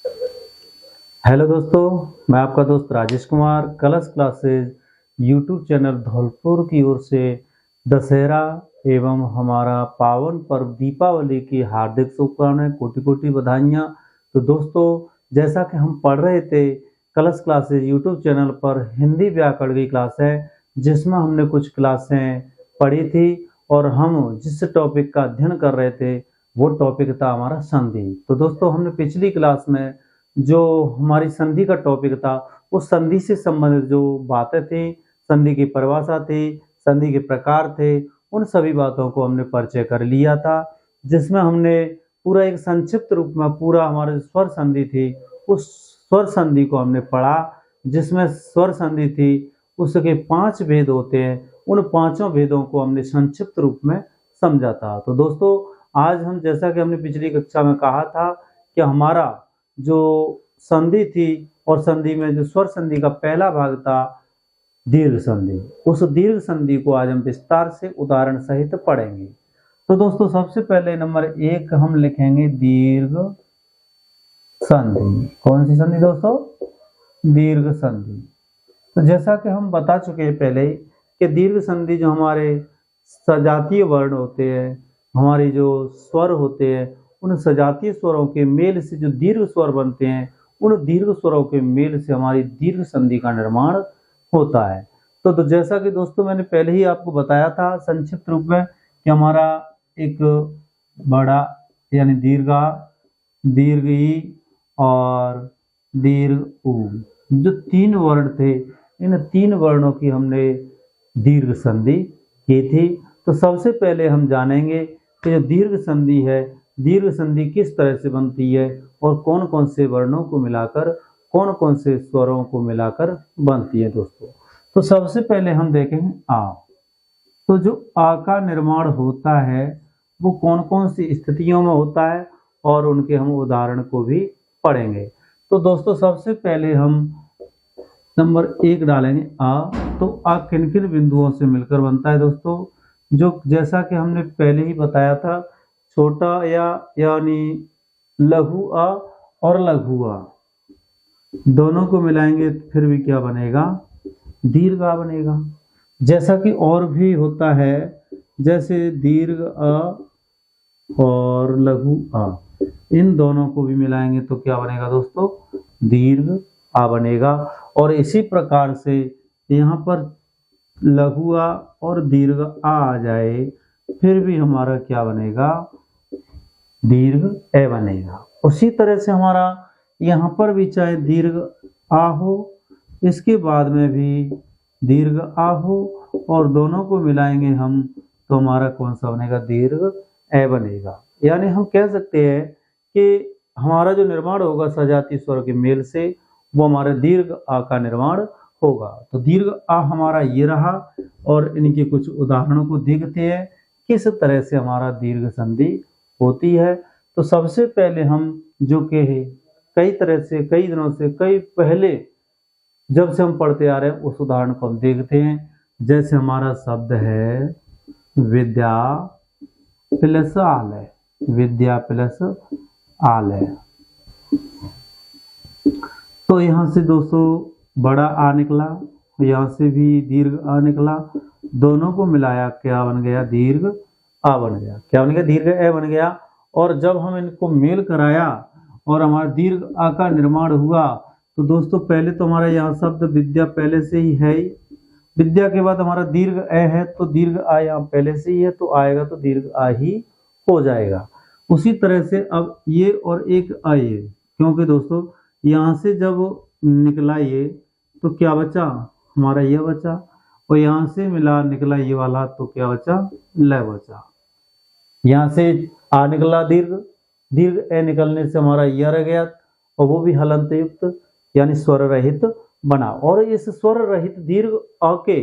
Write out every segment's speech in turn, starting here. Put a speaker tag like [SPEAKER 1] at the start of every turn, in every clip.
[SPEAKER 1] Hello दोस्तों, मैं आपका दोस्त राजेश कुमार कलश क्लासेज यूट्यूब चैनल धौलपुर की ओर से दशहरा एवं हमारा पावन पर्व दीपावली की हार्दिक शुभकामनाएं, कोटि कोटि बधाइयाँ। तो दोस्तों, जैसा कि हम पढ़ रहे थे कलश क्लासेज यूट्यूब चैनल पर हिंदी व्याकरण की क्लास है, जिसमें हमने कुछ क्लासें पढ़ी थी और हम जिस टॉपिक का अध्ययन कर रहे थे वो टॉपिक था हमारा संधि। तो दोस्तों, हमने पिछली क्लास में जो हमारी संधि का टॉपिक था उस संधि से संबंधित जो बातें थी, संधि की परिभाषा थी, संधि के प्रकार थे, उन सभी बातों को हमने परिचय कर लिया था, जिसमें हमने पूरा एक संक्षिप्त रूप में पूरा हमारा स्वर संधि थी उस स्वर संधि को हमने पढ़ा, जिसमें स्वर संधि थी उसके 5 भेद होते हैं। उन पांचों भेदों को हमने संक्षिप्त रूप में समझा था। तो दोस्तों, आज हम जैसा कि हमने पिछली कक्षा में कहा था कि हमारा जो संधि थी और संधि में जो स्वर संधि का पहला भाग था दीर्घ संधि, उस दीर्घ संधि को आज हम विस्तार से उदाहरण सहित पढ़ेंगे। तो दोस्तों, सबसे पहले नंबर 1 हम लिखेंगे दीर्घ संधि। कौन सी संधि दोस्तों? दीर्घ संधि। तो जैसा कि हम बता चुके हैं पहले कि दीर्घ संधि जो हमारे सजातीय वर्ण होते हैं, हमारी जो स्वर होते हैं, उन सजातीय स्वरों के मेल से जो दीर्घ स्वर बनते हैं, उन दीर्घ स्वरों के मेल से हमारी दीर्घ संधि का निर्माण होता है। तो जैसा कि दोस्तों मैंने पहले ही आपको बताया था संक्षिप्त रूप में कि हमारा एक बड़ा यानी दीर्घा, दीर्घ ई और दीर्घ उ, जो 3 वर्ण थे, इन 3 वर्णों की हमने दीर्घ संधि की थी। तो सबसे पहले हम जानेंगे कि जो दीर्घ संधि है, दीर्घ संधि किस तरह से बनती है और कौन कौन से वर्णों को मिलाकर, कौन कौन से स्वरों को मिलाकर बनती है दोस्तों। तो सबसे पहले हम देखेंगे आ। तो जो आ का निर्माण होता है वो कौन कौन सी स्थितियों में होता है और उनके हम उदाहरण को भी पढ़ेंगे। तो दोस्तों, सबसे पहले हम नंबर 1 डालेंगे आ। तो आ किन किन बिंदुओं से मिलकर बनता है दोस्तों? जो जैसा कि हमने पहले ही बताया था, छोटा या यानी लघु आ और लघु आ दोनों को मिलाएंगे फिर भी क्या बनेगा? दीर्घ आ बनेगा। जैसा कि और भी होता है, जैसे दीर्घ आ और लघु आ, इन दोनों को भी मिलाएंगे तो क्या बनेगा दोस्तों? दीर्घ आ बनेगा। और इसी प्रकार से यहाँ पर लघु आ और दीर्घ आ जाए फिर भी हमारा क्या बनेगा? दीर्घ ए बनेगा। उसी तरह से हमारा यहाँ पर भी चाहे दीर्घ आ हो, इसके बाद में भी दीर्घ आ हो और दोनों को मिलाएंगे हम तो हमारा कौन सा बनेगा? दीर्घ ए बनेगा। यानी हम कह सकते हैं कि हमारा जो निर्माण होगा सजातीय स्वर के मेल से वो हमारा दीर्घ आ का निर्माण होगा। तो दीर्घ आ हमारा ये रहा और इनके कुछ उदाहरणों को देखते हैं किस तरह से हमारा दीर्घ संधि होती है। तो सबसे पहले हम जो कि कई तरह से, कई दिनों से, कई पहले जब से हम पढ़ते आ रहे हैं उस उदाहरण को हम देखते हैं। जैसे हमारा शब्द है विद्या प्लस आलय, विद्या प्लस आलय। तो यहाँ से दोस्तों बड़ा आ निकला, यहाँ से भी दीर्घ आ निकला, दोनों को मिलाया क्या बन गया? दीर्घ आ बन गया। क्या बन गया? दीर्घ ए बन गया। और जब हम इनको मेल कराया और हमारा दीर्घ आ का निर्माण हुआ तो दोस्तों पहले तो हमारा यहाँ शब्द विद्या पहले से ही है ही, विद्या के बाद हमारा दीर्घ ए है तो दीर्घ आ यहाँ पहले से ही है तो आएगा तो दीर्घ आ ही हो जाएगा। उसी तरह से अब ये और एक आए, क्योंकि दोस्तों यहाँ से जब निकला ये तो क्या बचा? हमारा यह बचा। और यहाँ से मिला निकला ये वाला तो क्या बचा? ल बचा। यहाँ से आ निकला दीर्घ, दीर्घ ए निकलने से हमारा यह रह गया और वो भी हलंत युक्त यानी स्वर रहित बना। और इस स्वर रहित दीर्घ अ के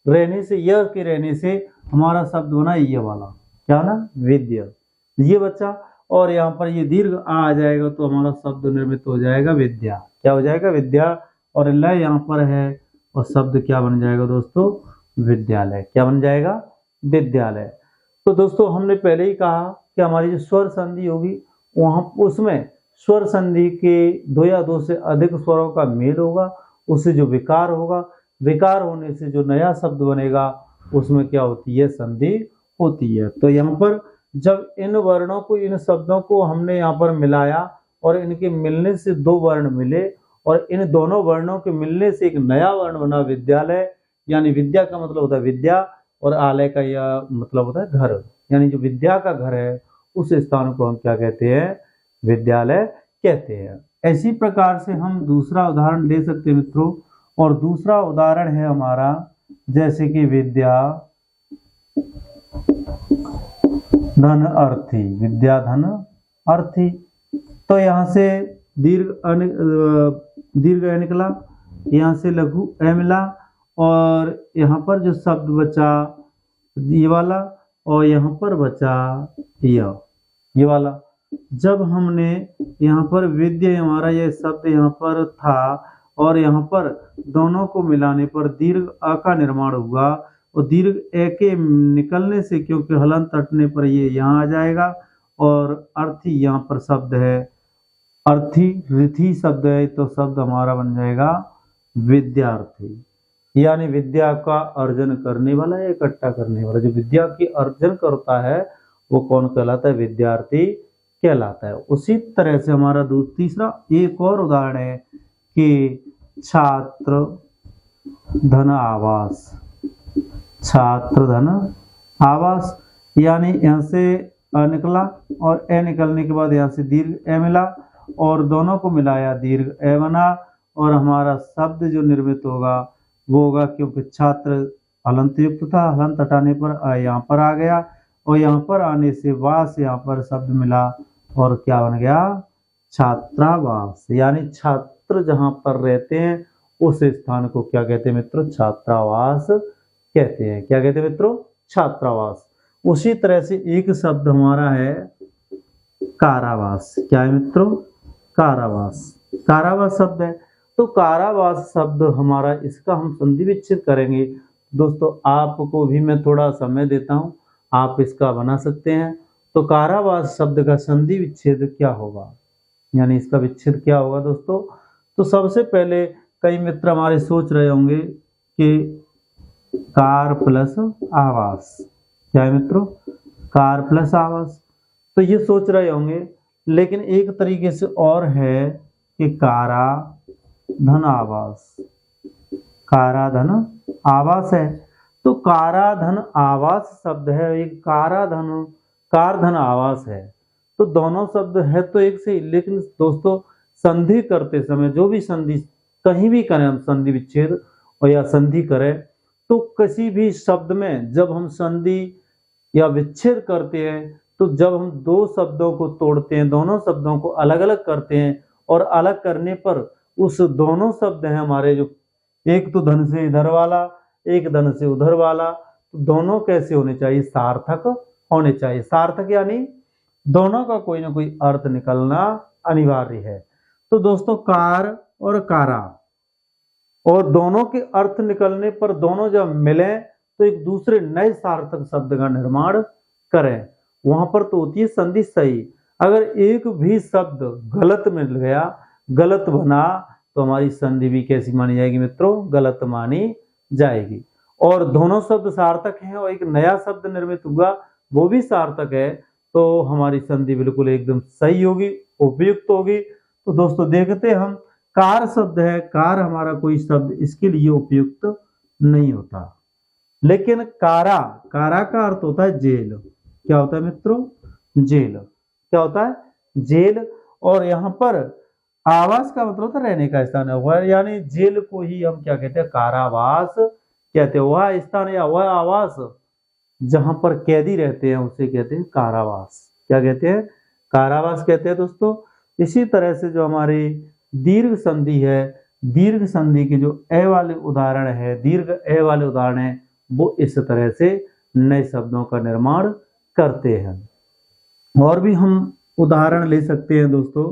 [SPEAKER 1] रहने से, यह के रहने से हमारा शब्द बना ये वाला, क्या ना? विद्या। ये बच्चा और यहाँ पर ये दीर्घ आ जाएगा तो हमारा शब्द निर्मित हो जाएगा विद्या। क्या हो जाएगा? विद्या। और ल यहाँ पर है और शब्द क्या बन जाएगा दोस्तों? विद्यालय। क्या बन जाएगा? विद्यालय। तो दोस्तों हमने पहले ही कहा कि हमारी जो स्वर संधि होगी वहां उसमें स्वर संधि के दो या दो से अधिक स्वरों का मेल होगा, उससे जो विकार होगा, विकार होने से जो नया शब्द बनेगा उसमें क्या होती है, संधि होती है। तो यहाँ पर जब इन वर्णों को, इन शब्दों को हमने यहाँ पर मिलाया और इनके मिलने से दो वर्ण मिले और इन दोनों वर्णों के मिलने से एक नया वर्ण बना विद्यालय, यानी विद्या का मतलब होता है विद्या और आलय का यह मतलब होता है घर, यानी जो विद्या का घर है उस स्थान को हम क्या कहते हैं, विद्यालय कहते हैं। इसी प्रकार से हम दूसरा उदाहरण ले सकते हैं मित्रों, और दूसरा उदाहरण है हमारा जैसे कि विद्या धन अर्थी, विद्या धन अर्थी। तो यहाँ से दीर्घ अ निकला, यहाँ से लघु ए मिला और यहाँ पर जो शब्द बचा ये वाला और यहाँ पर बचा ये वाला। जब हमने यहाँ पर विद्या, हमारा ये शब्द यहाँ पर था और यहाँ पर दोनों को मिलाने पर दीर्घ अ का निर्माण हुआ और दीर्घ ए के निकलने से, क्योंकि हलंत हटने पर ये यहाँ आ जाएगा और अर्थी यहाँ पर शब्द है, अर्थी रिथि शब्द है, तो शब्द हमारा बन जाएगा विद्यार्थी, यानी विद्या का अर्जन करने वाला या इकट्ठा करने वाला। जो विद्या की अर्जन करता है वो कौन कहलाता है, विद्यार्थी कहलाता है। उसी तरह से हमारा तीसरा एक और उदाहरण है कि छात्र धन आवास, छात्र धन आवास, यानी यहाँ से अ निकला और ए निकलने के बाद यहाँ से दीर्घ ए मिला और दोनों को मिलाया दीर्घ ए बना और हमारा शब्द जो निर्मित होगा वो होगा, क्योंकि छात्र हलंत युक्त था, हलंत हटाने पर यहाँ पर आ गया और यहाँ पर आने से वास यहाँ पर शब्द मिला और क्या बन गया, छात्रावास, यानी छात्र जहाँ पर रहते हैं उस स्थान को क्या कहते हैं मित्रों, छात्रावास कहते हैं। क्या कहते हैं मित्रों, छात्रावास। उसी तरह से एक शब्द हमारा है कारावास। क्या है मित्रों, कारावास, कारावास शब्द है। तो कारावास शब्द हमारा, इसका हम संधि विच्छेद करेंगे। दोस्तों आपको भी मैं थोड़ा समय देता हूं, आप इसका बना सकते हैं। तो कारावास शब्द का संधि विच्छेद क्या होगा, यानी इसका विच्छेद क्या होगा दोस्तों। तो सबसे पहले कई मित्र हमारे सोच रहे होंगे कि कार प्लस आवास, क्या है मित्रों, कार प्लस आवास, तो ये सोच रहे होंगे। लेकिन एक तरीके से और है कि कारा धन आवास, कारा धन आवास है। तो कारा धन आवास शब्द है, एक कारा धन, कार धन आवास है, तो दोनों शब्द है तो एक से। लेकिन दोस्तों संधि करते समय जो भी संधि कहीं भी करें हम, संधि विच्छेद और या संधि करें, तो किसी भी शब्द में जब हम संधि या विच्छेद करते हैं तो जब हम दो शब्दों को तोड़ते हैं, दोनों शब्दों को अलग अलग करते हैं और अलग करने पर उस दोनों शब्द हैं हमारे, जो एक तो धन से इधर वाला, एक धन से उधर वाला, तो दोनों कैसे होने चाहिए, सार्थक होने चाहिए। सार्थक यानी दोनों का कोई ना कोई अर्थ निकलना अनिवार्य है। तो दोस्तों कार और कारा, और दोनों के अर्थ निकलने पर दोनों जब मिले तो एक दूसरे नए सार्थक शब्द का निर्माण करें, वहां पर तो होती है संधि सही। अगर एक भी शब्द गलत मिल गया, गलत बना, तो हमारी संधि भी कैसी मानी जाएगी मित्रों, गलत मानी जाएगी। और दोनों शब्द सार्थक हैं और एक नया शब्द निर्मित हुआ वो भी सार्थक है, तो हमारी संधि बिल्कुल एकदम सही होगी, उपयुक्त होगी। तो दोस्तों देखते हम, कार शब्द है, कार हमारा कोई शब्द इसके लिए उपयुक्त नहीं होता। लेकिन कारा, कारा का अर्थ होता है जेल। क्या होता है मित्रों, जेल। क्या होता है, जेल। और यहाँ पर आवास का मतलब होता है रहने का स्थान है, यानी जेल को ही हम क्या कहते हैं, कारावास कहते हैं। वह स्थान या वह आवास जहां पर कैदी रहते हैं उसे कहते हैं कारावास। क्या कहते हैं, कारावास कहते हैं दोस्तों। इसी तरह से जो हमारी दीर्घ संधि है, दीर्घ संधि के जो ए वाले उदाहरण है, दीर्घ ए वाले उदाहरण है, वो इस तरह से नए शब्दों का निर्माण करते हैं। और भी हम उदाहरण ले सकते हैं दोस्तों,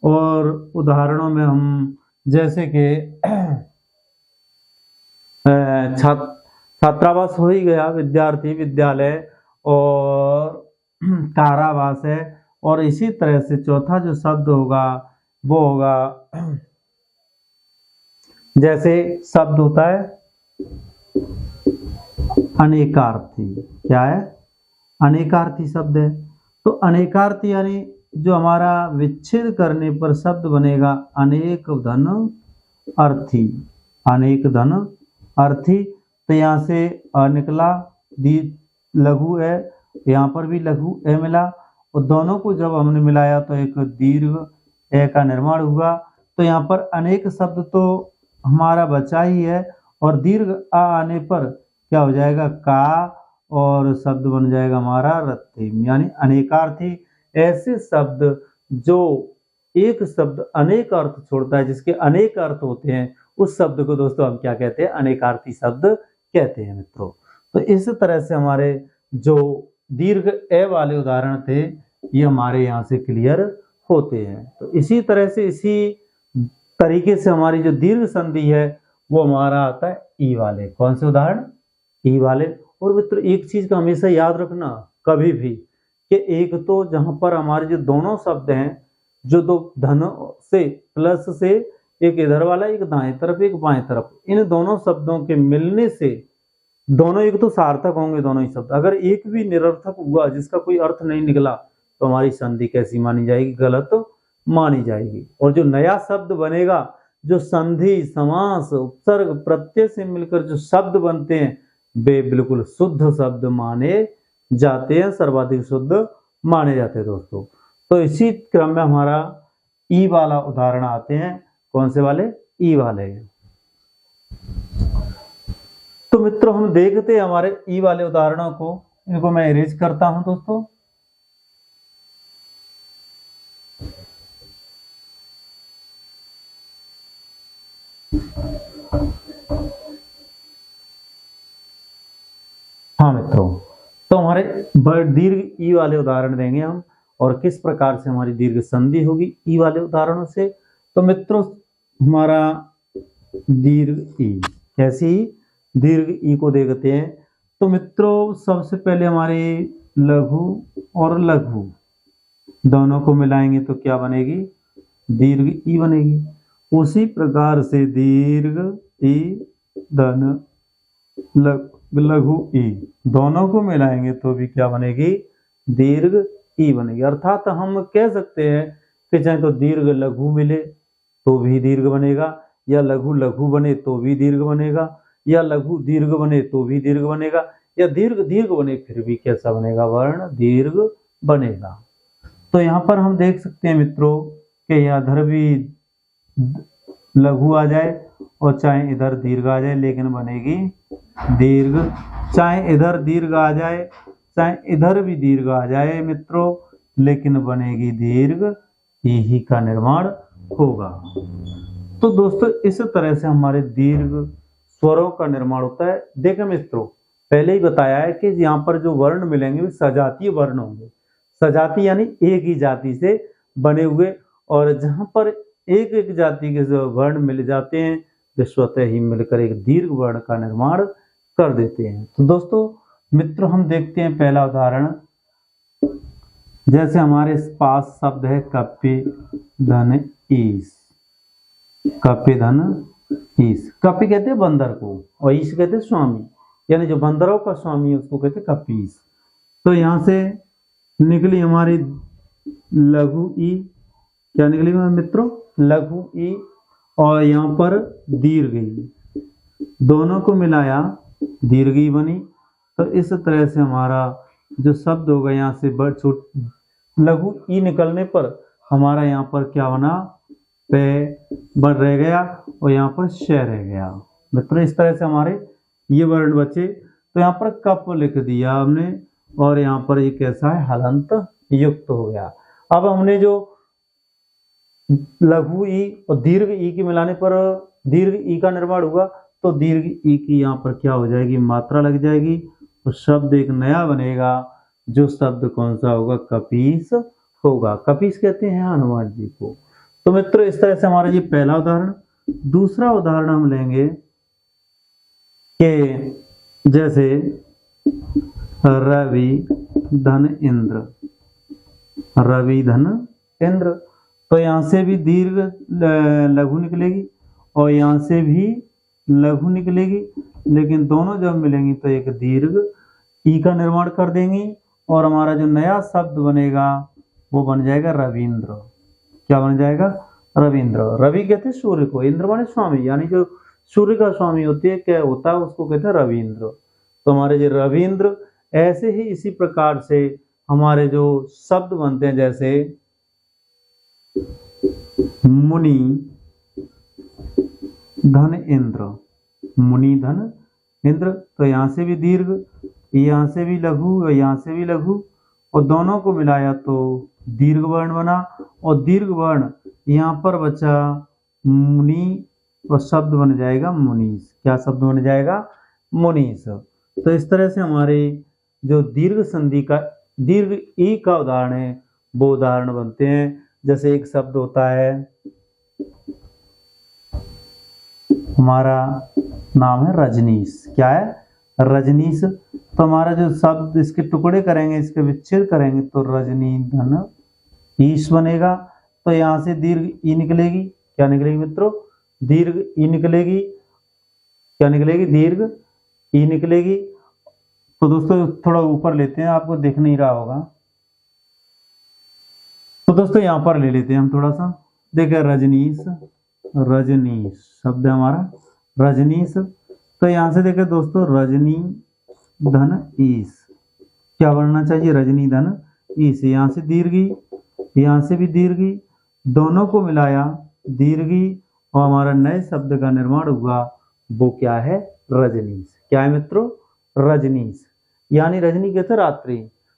[SPEAKER 1] और उदाहरणों में हम जैसे कि छात्रावास हो ही गया, विद्यार्थी विद्यालय, और कारावास है, और इसी तरह से चौथा जो शब्द होगा वो होगा, जैसे शब्द होता है अनेकार्थी। क्या है? अनेकार्थी शब्द है। तो अनेकार्थी यानी जो हमारा विच्छेद करने पर शब्द बनेगा अनेक धन अर्थी। अनेक धन अर्थी। तो यहाँ से अ निकला, दी लघु है, यहाँ पर भी लघु ए मिला, और दोनों को जब हमने मिलाया तो एक दीर्घ ए का निर्माण हुआ। तो यहाँ पर अनेक शब्द तो हमारा बचा ही है, और दीर्घ आ आने पर क्या हो जाएगा? का, और शब्द बन जाएगा हमारा रत्तिम, यानी अनेकार्थी। ऐसे शब्द जो एक शब्द अनेक अर्थ छोड़ता है, जिसके अनेक अर्थ होते हैं, उस शब्द को दोस्तों हम क्या कहते हैं? अनेकार्थी शब्द कहते हैं मित्रों। तो इस तरह से हमारे जो दीर्घ ए वाले उदाहरण थे ये हमारे यहाँ से क्लियर होते हैं। तो इसी तरह से इसी तरीके से हमारी जो दीर्घ संधि है वो हमारा आता है ई वाले। कौन से उदाहरण? ई वाले। और मित्र एक चीज का हमेशा याद रखना कभी भी, कि एक तो जहां पर हमारे जो दोनों शब्द हैं, जो दो धन से प्लस से, एक इधर वाला एक दाएं तरफ एक बाएं तरफ, इन दोनों शब्दों के मिलने से दोनों एक तो सार्थक होंगे दोनों ही शब्द। अगर एक भी निरर्थक हुआ जिसका कोई अर्थ नहीं निकला तो हमारी संधि कैसी मानी जाएगी? गलत मानी जाएगी। और जो नया शब्द बनेगा, जो संधि समास उपसर्ग प्रत्यय से मिलकर जो शब्द बनते हैं वे बिल्कुल शुद्ध शब्द माने जाते हैं, सर्वाधिक शुद्ध माने जाते हैं दोस्तों। तो इसी क्रम में हमारा ई वाला उदाहरण आते हैं। कौन से वाले? ई वाले। तो मित्रों हम देखते हैं हमारे ई वाले उदाहरणों को, इनको मैं इरेज करता हूं दोस्तों। हाँ मित्रों, तो हमारे दीर्घ ई वाले उदाहरण देंगे हम, और किस प्रकार से हमारी दीर्घ संधि होगी ई वाले उदाहरणों से। तो मित्रों हमारा दीर्घ ई, कैसी दीर्घ ई को देखते हैं। तो मित्रों सबसे पहले हमारे लघु और लघु दोनों को मिलाएंगे तो क्या बनेगी? दीर्घ ई बनेगी। उसी प्रकार से दीर्घ ई धन लघु ई दोनों को मिलाएंगे तो भी क्या बनेगी? दीर्घ ई बनेगी। अर्थात हम कह सकते हैं कि चाहे तो दीर्घ लघु मिले तो भी दीर्घ बनेगा, या लघु लघु बने तो भी दीर्घ बनेगा, या लघु दीर्घ बने तो भी दीर्घ बनेगा, या दीर्घ दीर्घ बने फिर भी कैसा बनेगा? वर्ण दीर्घ बनेगा। तो यहाँ पर हम देख सकते हैं मित्रों कि इधर भी लघु आ जाए और चाहे इधर दीर्घ आ जाए लेकिन बनेगी दीर्घ, चाहे इधर दीर्घ आ जाए चाहे इधर भी दीर्घ आ जाए मित्रों, लेकिन बनेगी दीर्घ, यही का निर्माण होगा। तो दोस्तों इस तरह से हमारे दीर्घ स्वरों का निर्माण होता है। देखें मित्रों पहले ही बताया है कि यहाँ पर जो वर्ण मिलेंगे वे सजातीय वर्ण होंगे। सजातीय यानी एक ही जाति से बने हुए, और जहां पर एक एक जाति के जो वर्ण मिल जाते हैं वे स्वतः ही मिलकर एक दीर्घ वर्ण का निर्माण कर देते हैं। तो दोस्तों मित्रों हम देखते हैं पहला उदाहरण। जैसे हमारे पास शब्द है कपि धन ईस। कपि धन ईस। कपि कहते हैं बंदर को और ईस कहते हैं स्वामी, यानी जो बंदरों का स्वामी है उसको कहते हैं कपीस। तो यहां से निकली हमारी लघु ई। क्या निकली मित्रों? लघु ई, और यहाँ पर दीर्घ ई, दोनों को मिलाया दीर्घ ई बनी। तो इस तरह से हमारा जो शब्द होगा यहाँ से लघु ई निकलने पर हमारा यहाँ पर क्या बना? पे बढ़ रह गया और यहाँ पर श रह गया मित्रों। इस तरह से हमारे ये वर्ण बचे। तो यहाँ पर कप लिख दिया हमने, और यहाँ पर ये कैसा है? हलंत युक्त हो गया। अब हमने जो लघु ई और दीर्घ ई के मिलाने पर दीर्घ ई का निर्माण हुआ, तो दीर्घ ई की यहाँ पर क्या हो जाएगी? मात्रा लग जाएगी, तो शब्द एक नया बनेगा। जो शब्द कौन सा होगा? कपीस होगा। कपीस कहते हैं हनुमान जी को। तो मित्रों इस तरह से हमारा ये पहला उदाहरण। दूसरा उदाहरण हम लेंगे कि जैसे रवि धन इंद्र। रवि धन इंद्र। तो यहाँ से भी दीर्घ लघु निकलेगी और यहाँ से भी लघु निकलेगी, लेकिन दोनों जब मिलेंगी तो एक दीर्घ ई का निर्माण कर देंगी और हमारा जो नया शब्द बनेगा वो बन जाएगा रविंद्र। क्या बन जाएगा? रविंद्र। रवि कहते हैं सूर्य को, इंद्र माने स्वामी, यानी जो सूर्य का स्वामी होती है, क्या होता है, उसको कहते हैं रविंद्र। तो हमारे जो रविंद्र, ऐसे ही इसी प्रकार से हमारे जो शब्द बनते हैं, जैसे मुनि धन इंद्र, मुनि धन इंद्र। तो यहाँ से भी दीर्घ, यहाँ से भी लघु और यहाँ से भी लघु, और दोनों को मिलाया तो दीर्घ वर्ण बना, और दीर्घ वर्ण यहाँ पर बचा मुनि, और शब्द बन जाएगा मुनीस। क्या शब्द बन जाएगा? मुनीस। तो इस तरह से हमारे जो दीर्घ संधि का, दीर्घ ई का उदाहरण है, वो उदाहरण बनते हैं। जैसे एक शब्द होता है, हमारा नाम है रजनीश। क्या है? रजनीश। तो हमारा जो शब्द, इसके टुकड़े करेंगे, इसके विच्छेद करेंगे तो रजनी धन ईश बनेगा। तो यहाँ से दीर्घ ई निकलेगी। क्या निकलेगी मित्रों? दीर्घ ई निकलेगी। क्या निकलेगी? दीर्घ ई निकलेगी। तो दोस्तों थोड़ा ऊपर लेते हैं, आपको दिख नहीं रहा होगा, तो दोस्तों यहाँ पर ले लेते हैं हम थोड़ा सा। देखिए रजनीश, रजनीश शब्द है हमारा रजनीश। तो यहाँ से देखिए दोस्तों, रजनी धन ईश, क्या बनना चाहिए? रजनी धन ईश। यहाँ से दीर्घी, यहाँ से भी दीर्घी, दोनों को मिलाया दीर्घी, और हमारा नए शब्द का निर्माण हुआ, वो क्या है? रजनीश। क्या है मित्रों? रजनीश। यानी रजनी कहते हैं रात्रि,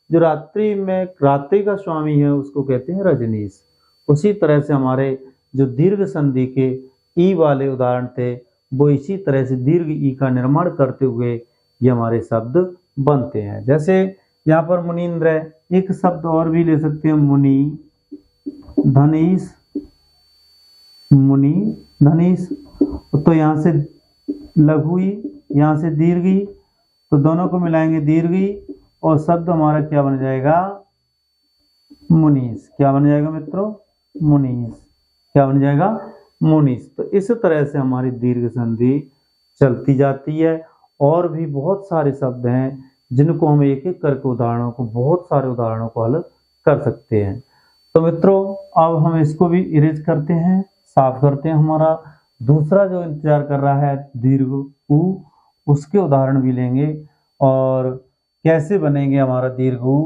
[SPEAKER 1] जो रात्रि में रात्रि का स्वामी है उसको कहते हैं रजनीश। उसी तरह से हमारे जो दीर्घ संधि के ई वाले उदाहरण थे, वो इसी तरह से दीर्घ ई का निर्माण करते हुए ये हमारे शब्द बनते हैं। जैसे यहाँ पर मुनीन्द्र है, एक शब्द और भी ले सकते हैं, मुनि धनीश, मुनि धनीश। तो यहाँ से लघु ई, यहाँ से दीर्घी, तो दोनों को मिलाएंगे दीर्घी, और शब्द हमारा क्या बन जाएगा? मुनीस। क्या बन जाएगा मित्रों? मुनीस। क्या बन जाएगा? मुनीस। तो इस तरह से हमारी दीर्घ संधि चलती जाती है। और भी बहुत सारे शब्द हैं जिनको हम एक एक करके उदाहरणों को, बहुत सारे उदाहरणों को हल कर सकते हैं। तो मित्रों अब हम इसको भी इरेज करते हैं, साफ करते हैं। हमारा दूसरा जो इंतजार कर रहा है दीर्घ उ, उसके उदाहरण भी लेंगे और कैसे बनेंगे हमारा दीर्घ उ।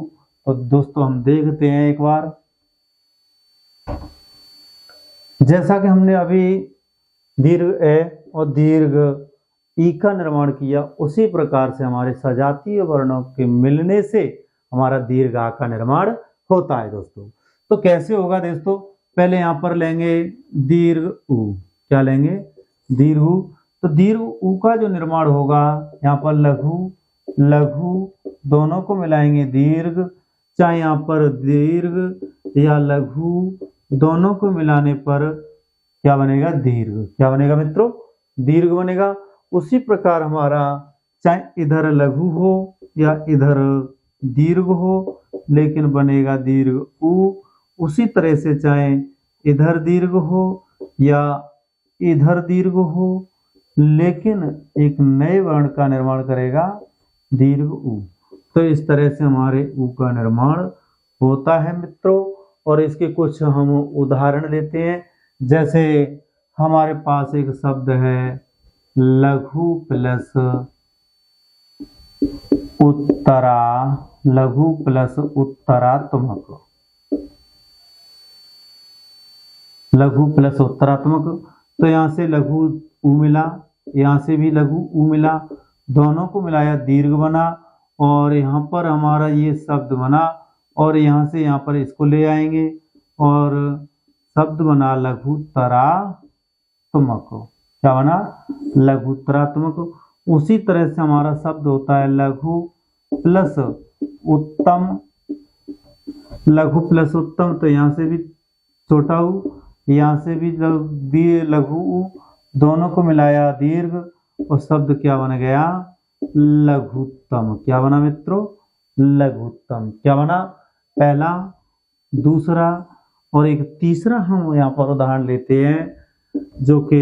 [SPEAKER 1] तो दोस्तों हम देखते हैं एक बार। जैसा कि हमने अभी दीर्घ ए और दीर्घ ई का निर्माण किया, उसी प्रकार से हमारे सजातीय वर्णों के मिलने से हमारा दीर्घ आ का निर्माण होता है दोस्तों। तो कैसे होगा दोस्तों? पहले यहाँ पर लेंगे दीर्घ उ। क्या लेंगे? दीर्घ उ। तो दीर्घ उ का जो निर्माण होगा, यहाँ पर लघु लघु दोनों को मिलाएंगे दीर्घ, चाहे यहाँ पर दीर्घ या लघु दोनों को मिलाने पर क्या बनेगा? दीर्घ। क्या बनेगा मित्रों? दीर्घ बनेगा। उसी प्रकार हमारा चाहे इधर लघु हो या इधर दीर्घ हो, लेकिन बनेगा दीर्घ उ। उसी तरह से चाहे इधर दीर्घ हो या इधर दीर्घ हो, लेकिन एक नए वर्ण का निर्माण करेगा दीर्घ उ। तो इस तरह से हमारे उ का निर्माण होता है मित्रों। और इसके कुछ हम उदाहरण लेते हैं। जैसे हमारे पास एक शब्द है लघु प्लस उत्तरा, लघु प्लस उत्तरात्मक, लघु प्लस उत्तरात्मक। तो यहाँ से लघु उ मिला, यहाँ से भी लघु उ मिला, दोनों को मिलाया दीर्घ बना, और यहाँ पर हमारा ये शब्द बना, और यहाँ से यहाँ पर इसको ले आएंगे और शब्द बना लघुतरात्मक। क्या बना? लघुतरात्मक। उसी तरह से हमारा शब्द होता है लघु प्लस उत्तम, लघु प्लस उत्तम। तो यहाँ से भी छोटा उ, यहाँ से भी लघु उ, दोनों को मिलाया दीर्घ, और शब्द क्या बन गया? लघुत्तम। क्या बना मित्रों? लघुत्तम। क्या बना? पहला दूसरा और एक तीसरा हम यहाँ पर उदाहरण लेते हैं जो कि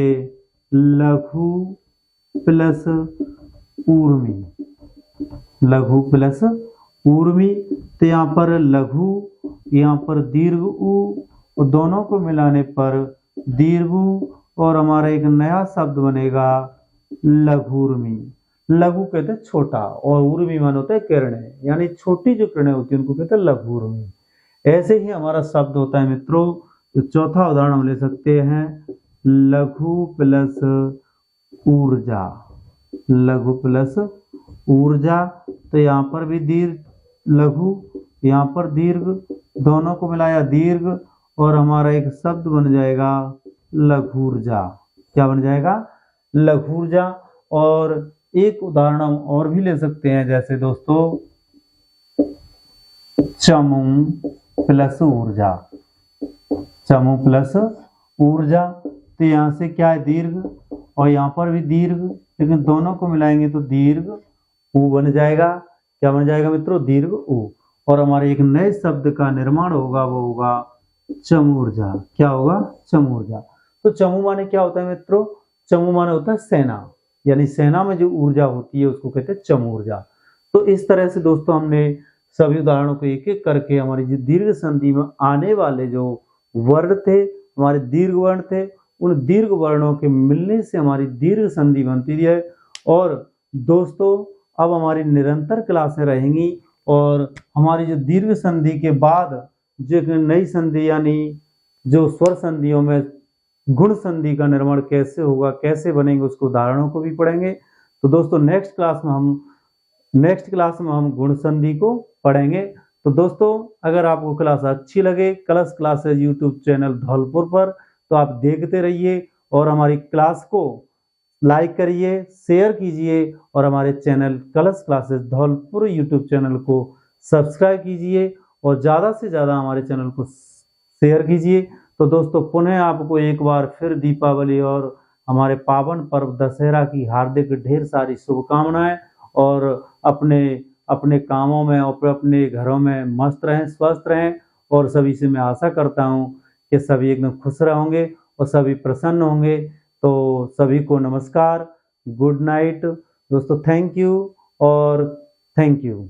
[SPEAKER 1] लघु प्लस ऊर्मी। लघु प्लस ऊर्मी, तो यहाँ पर लघु, यहाँ पर दीर्घ ऊ, और दोनों को मिलाने पर दीर्घ ऊ, और हमारा एक नया शब्द बनेगा लघुर्मी। लघु कहते हैं छोटा, और ऊर्मी मान होता है किरणें, यानी छोटी जो किरणें होती है उनको कहते हैं लघुर्मी। ऐसे ही हमारा शब्द होता है मित्रों। तो चौथा उदाहरण हम ले सकते हैं लघु प्लस ऊर्जा। लघु प्लस ऊर्जा, तो यहाँ पर भी दीर्घ लघु, यहाँ पर दीर्घ, दोनों को मिलाया दीर्घ, और हमारा एक शब्द बन जाएगा लघुर्जा। क्या बन जाएगा? लघुर्जा। और एक उदाहरण हम और भी ले सकते हैं, जैसे दोस्तों चमू प्लस ऊर्जा। चमू प्लस ऊर्जा, तो यहाँ से क्या है? दीर्घ, और यहाँ पर भी दीर्घ, लेकिन दोनों को मिलाएंगे तो दीर्घ ऊ बन जाएगा। क्या बन जाएगा मित्रों? दीर्घ ऊ। और हमारे एक नए शब्द का निर्माण होगा, वो होगा चमूर्जा। क्या होगा? चमूर्जा। तो चमू माने क्या होता है मित्रों? चमू माने होता है सेना, यानी सेना में जो ऊर्जा होती है उसको कहते हैं चमूर्जा। तो इस तरह से दोस्तों हमने सभी उदाहरणों को एक एक करके हमारी जो दीर्घ संधि में आने वाले जो वर्ण थे, हमारे दीर्घ वर्ण थे, उन दीर्घ वर्णों के मिलने से हमारी दीर्घ संधि बनती है। और दोस्तों अब हमारी निरंतर क्लासें रहेंगी, और हमारी जो दीर्घ संधि के बाद जो नई संधि यानी जो स्वर संधियों में गुण संधि का निर्माण कैसे होगा, कैसे बनेंगे, उसको उदाहरणों को भी पढ़ेंगे। तो दोस्तों नेक्स्ट क्लास में हम गुण संधि को पढ़ेंगे। तो दोस्तों अगर आपको क्लास अच्छी लगे, कलश क्लासेज यूट्यूब चैनल धौलपुर पर, तो आप देखते रहिए और हमारी क्लास को लाइक करिए, शेयर कीजिए, और हमारे चैनल कलश क्लासेज धौलपुर यूट्यूब चैनल को सब्सक्राइब कीजिए, और ज़्यादा से ज़्यादा हमारे चैनल को शेयर कीजिए। तो दोस्तों पुनः आपको एक बार फिर दीपावली और हमारे पावन पर्व दशहरा की हार्दिक ढेर सारी शुभकामनाएं, और अपने कामों में और अपने घरों में मस्त रहें, स्वस्थ रहें। और सभी से मैं आशा करता हूं कि सभी एकदम खुश रहेंगे और सभी प्रसन्न होंगे। तो सभी को नमस्कार, गुड नाइट दोस्तों, थैंक यू और थैंक यू।